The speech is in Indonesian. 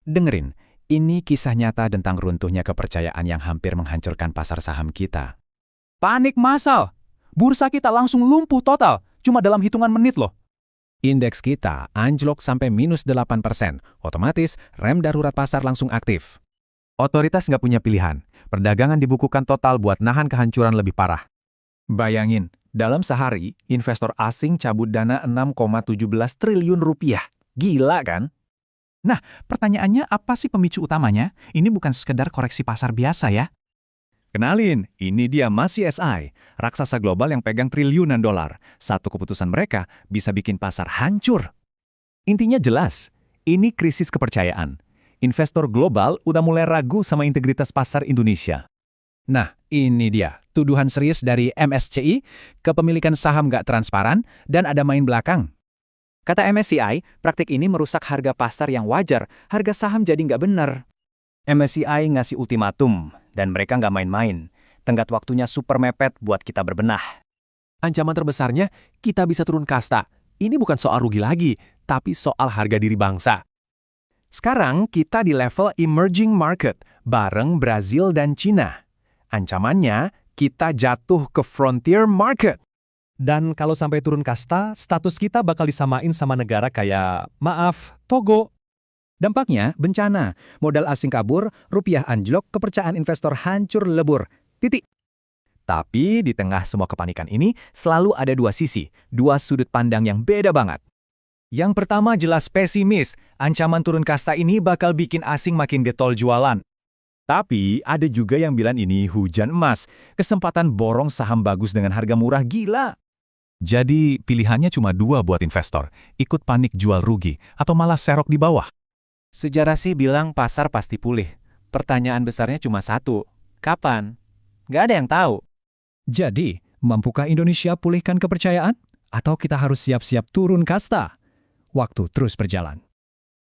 Dengerin, ini kisah nyata tentang runtuhnya kepercayaan yang hampir menghancurkan pasar saham kita. Panik massal. Bursa kita langsung lumpuh total, cuma dalam hitungan menit loh. Indeks kita anjlok sampai minus 8%. Otomatis, rem darurat pasar langsung aktif. Otoritas nggak punya pilihan. Perdagangan dibukukan total buat nahan kehancuran lebih parah. Bayangin, dalam sehari, investor asing cabut dana 6,17 triliun rupiah. Gila kan? Nah, pertanyaannya apa sih pemicu utamanya? Ini bukan sekedar koreksi pasar biasa ya. Kenalin, ini dia MASI, raksasa global yang pegang triliunan dolar. Satu keputusan mereka bisa bikin pasar hancur. Intinya jelas, ini krisis kepercayaan. Investor global udah mulai ragu sama integritas pasar Indonesia. Nah, ini dia. Tuduhan serius dari MSCI, kepemilikan saham nggak transparan, dan ada main belakang. Kata MSCI, praktik ini merusak harga pasar yang wajar, harga saham jadi nggak benar. MSCI ngasih ultimatum, dan mereka nggak main-main. Tenggat waktunya super mepet buat kita berbenah. Ancaman terbesarnya, kita bisa turun kasta. Ini bukan soal rugi lagi, tapi soal harga diri bangsa. Sekarang kita di level emerging market, bareng Brazil dan Cina. Ancamannya, kita jatuh ke frontier market. Dan kalau sampai turun kasta, status kita bakal disamain sama negara kayak, Togo. Dampaknya, bencana. Modal asing kabur, rupiah anjlok, kepercayaan investor hancur lebur. Titik. Tapi di tengah semua kepanikan ini, selalu ada dua sisi, dua sudut pandang yang beda banget. Yang pertama jelas pesimis, ancaman turun kasta ini bakal bikin asing makin getol jualan. Tapi ada juga yang bilang ini hujan emas, kesempatan borong saham bagus dengan harga murah gila. Jadi pilihannya cuma dua buat investor, ikut panik jual rugi atau malah serok di bawah. Sejarah sih bilang pasar pasti pulih. Pertanyaan besarnya cuma satu, kapan? Nggak ada yang tahu. Jadi, mampukah Indonesia pulihkan kepercayaan? Atau kita harus siap-siap turun kasta? Waktu terus berjalan.